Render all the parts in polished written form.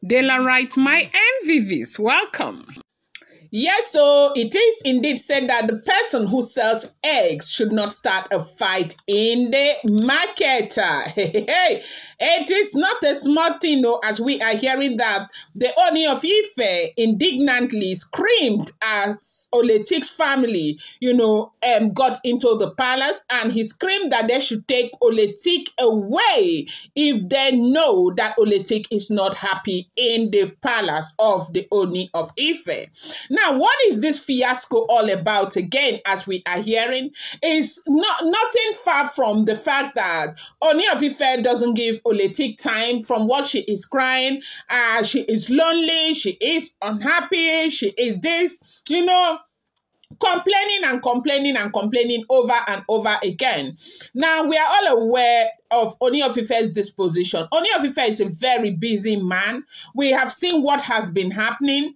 Daylight, my MVVs, welcome. Yes, so it is indeed said that the person who sells eggs should not start a fight in the market. It is not a small thing, no, as we are hearing that the Ooni of Ife indignantly screamed as Oletik's family, got into the palace, and he screamed that they should take Oletik away if they know that Oletik is not happy in the palace of the Ooni of Ife. Now, what is this fiasco all about again, as we are hearing? Is nothing far from the fact that Ooni of Ife doesn't give Oletik time from what she is crying. She is lonely, she is unhappy, she is this, complaining over and over again. Now, we are all aware of Ooni of Ife's disposition. Ooni of Ife is a very busy man. We have seen what has been happening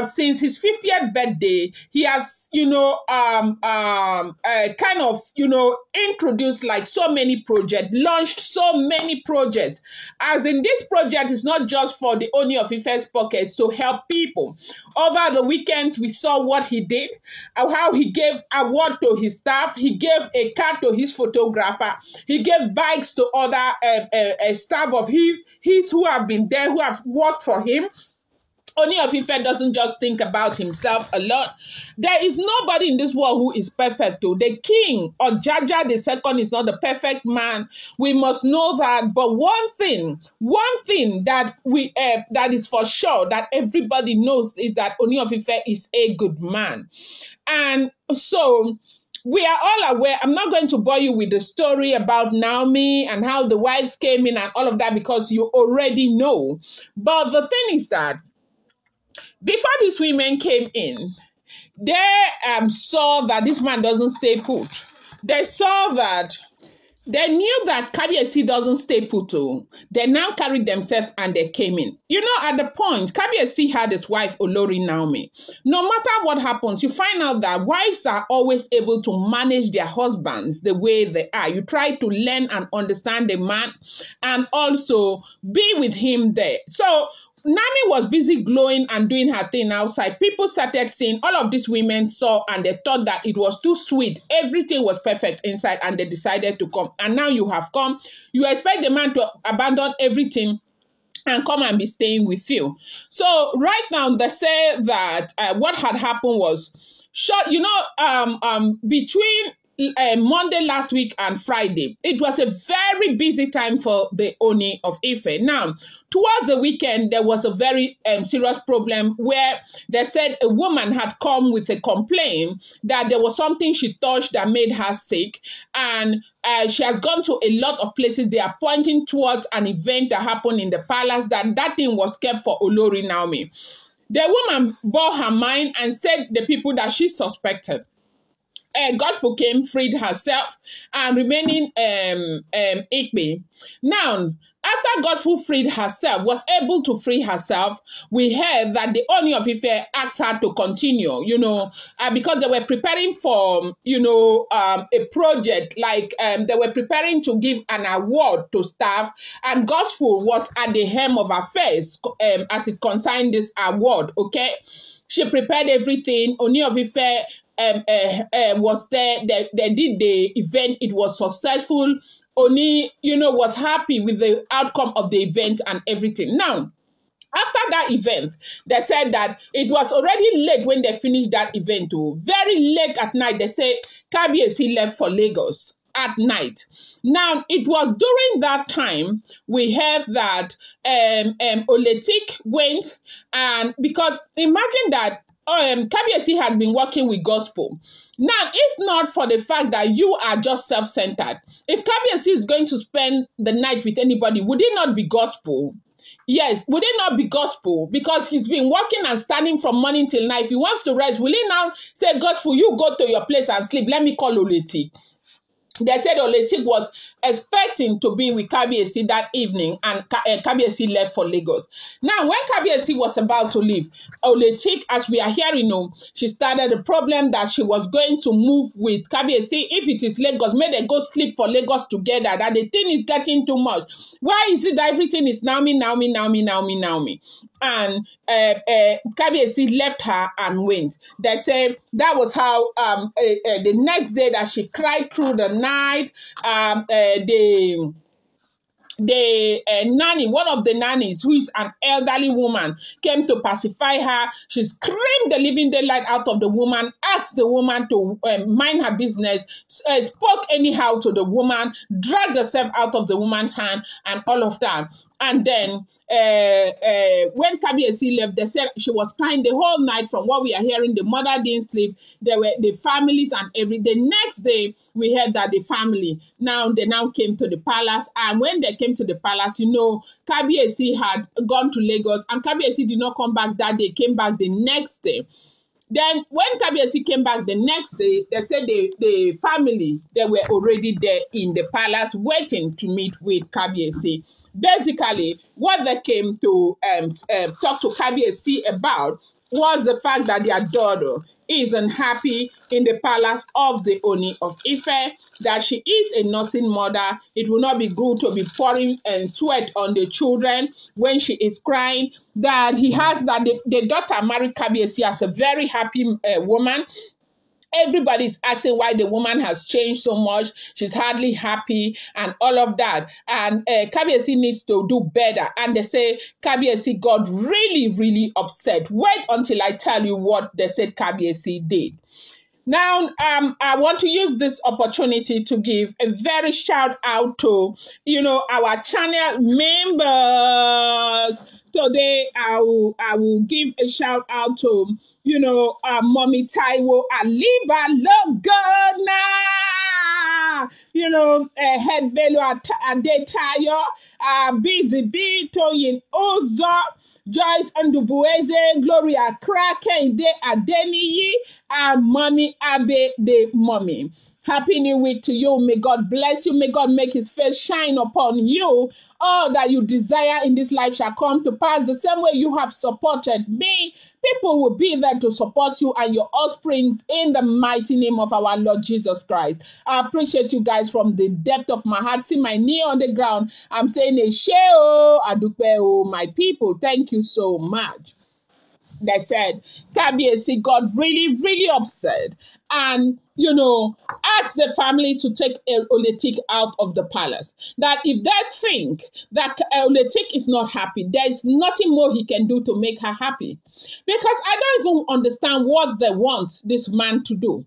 since his 50th birthday. He has, introduced like so many projects, launched so many projects. As in, this project is not just for the Ooni of Ife's pockets to help people. Over the weekends, we saw what he did, how he gave award to his staff. He gave a car to his photographer. He gave bikes to other staff of his who have been there, who have worked for him. Ooni of Ife doesn't just think about himself a lot. There is nobody in this world who is perfect. Though. The king or Jaja II is not the perfect man. We must know that. But one thing that that is for sure that everybody knows is that Ooni of Ife is a good man. And so we are all aware. I'm not going to bore you with the story about Naomi and how the wives came in and all of that because you already know. But the thing is that before these women came in, they saw that this man doesn't stay put. They knew that Kabiyesi doesn't stay put too. They now carried themselves and they came in. At the point, Kabiyesi had his wife Olori Naomi. No matter what happens, you find out that wives are always able to manage their husbands the way they are. You try to learn and understand the man and also be with him there. So Nami was busy glowing and doing her thing outside. People started seeing, all of these women saw and they thought that it was too sweet. Everything was perfect inside and they decided to come. And now you have come. You expect the man to abandon everything and come and be staying with you. So right now they say that what had happened was, between Monday last week and Friday, it was a very busy time for the Ooni of Ife. Now, towards the weekend, there was a very serious problem where they said a woman had come with a complaint that there was something she touched that made her sick, and she has gone to a lot of places. They are pointing towards an event that happened in the palace, that thing was kept for Olori Naomi. The woman bore her mind and said the people that she suspected. Gospel came, freed herself, and remaining Ikpe. Now, after Gospel freed herself, was able to free herself, we heard that the Ooni of Ife asked her to continue, because they were preparing for, a project, like they were preparing to give an award to staff, and Gospel was at the hem of affairs as it concerned this award, okay? She prepared everything. Ooni of Ife was there. They did the event. It was successful. Ooni, was happy with the outcome of the event and everything. Now, after that event, they said that it was already late when they finished that event. Too. Very late at night, they said Kabiyesi left for Lagos at night. Now, it was during that time we heard that Oletik went, and because imagine that Kabiyesi had been working with Gospel. Now, if not for the fact that you are just self-centered, if Kabiyesi is going to spend the night with anybody, would it not be Gospel? Yes, would it not be Gospel? Because he's been working and standing from morning till night. If he wants to rest, will he now say, Gospel, you go to your place and sleep. Let me call Oletik. They said Oletik was expecting to be with Kabiyesi that evening, and Kabiyesi left for Lagos. Now, when Kabiyesi was about to leave, Oletik, as we are hearing, she started a problem that she was going to move with Kabiyesi. If it is Lagos, may they go sleep for Lagos together, that the thing is getting too much. Why is it that everything is Naomi? And Kabiyesi left her and went. They said that was how the next day that she cried through the night. The nanny, one of the nannies, who is an elderly woman, came to pacify her. She screamed the living daylight out of the woman, asked the woman to mind her business, spoke anyhow to the woman, dragged herself out of the woman's hand, and all of that. And then when Kabiyesi left, they said she was crying the whole night. From what we are hearing, the mother didn't sleep. There were the families and the next day, we heard that the family, they now came to the palace. And when they came to the palace, Kabiyesi had gone to Lagos, and Kabiyesi did not come back that day, came back the next day. Then when Kabiyesi came back the next day, they said the family, they were already there in the palace waiting to meet with Kabiyesi. Basically, what they came to talk to Kabiyesi about was the fact that their daughter isn't happy in the palace of the Ooni of Ife, that she is a nursing mother. It will not be good to be pouring sweat on the children when she is crying. That the daughter married Kabiyesi as a very happy woman. Everybody's asking why the woman has changed so much. She's hardly happy and all of that. And Kabiyesi needs to do better. And they say Kabiyesi got really, really upset. Wait until I tell you what they said Kabiyesi did. Now, I want to use this opportunity to give a very shout out to, our channel members. Today, I will give a shout out to, Mommy Taiwo Aliba Logana, Head Bello Adetayo, Busy B, Toyin Ozo, Joyce Ndubueze, Gloria Krake, De Adeniyi, and Mommy Abe de Mommy. Happy New Week to you. May God bless you. May God make his face shine upon you. All that you desire in this life shall come to pass. The same way you have supported me, people will be there to support you and your offsprings in the mighty name of our Lord Jesus Christ. I appreciate you guys from the depth of my heart. See my knee on the ground. I'm saying, Esheo Adupeo, my people. Thank you so much. They said Kabiyesi got really, really upset and, asked the family to take Oletik out of the palace. That if they think that Oletik is not happy, there is nothing more he can do to make her happy. Because I don't even understand what they want this man to do.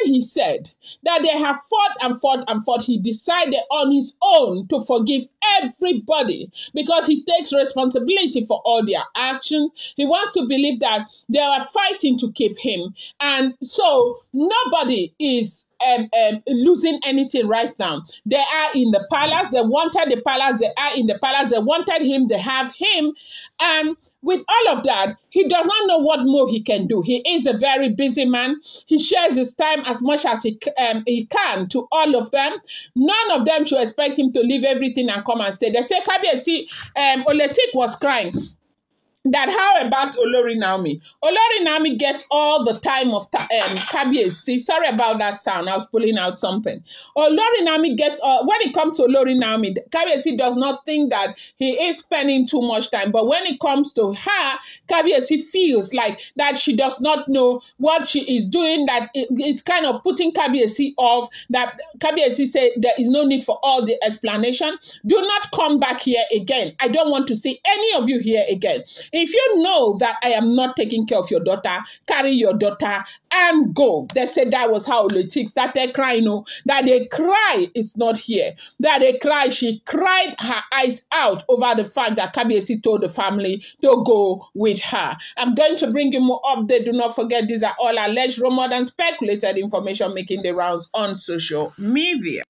He said that they have fought. He decided on his own to forgive everybody because he takes responsibility for all their actions. He wants to believe that they are fighting to keep him. And so nobody is losing anything right now. They are in the palace. They wanted the palace. They are in the palace. They wanted him. They have him. And with all of that, he does not know what more he can do. He is a very busy man. He shares his time as much as he can to all of them. None of them should expect him to leave everything and come and stay. They say, Kabiyesi, Oletik was crying. That how about Olori Naomi? Olori Naomi gets all the time of Kabiyesi. Sorry about that sound. I was pulling out something. Olori Naomi gets when it comes to Olori Naomi, Kabiyesi does not think that he is spending too much time. But when it comes to her, Kabiyesi feels like that she does not know what she is doing, that it's kind of putting Kabiyesi off, that Kabiyesi said there is no need for all the explanation. Do not come back here again. I don't want to see any of you here again. If you know that I am not taking care of your daughter, carry your daughter and go. They said that was how Oletik started crying. That they cry is not here. That they cry, she cried her eyes out over the fact that Kabiyesi told the family to go with her. I'm going to bring you more update. Do not forget, these are all alleged, rumored, and speculated information making the rounds on social media.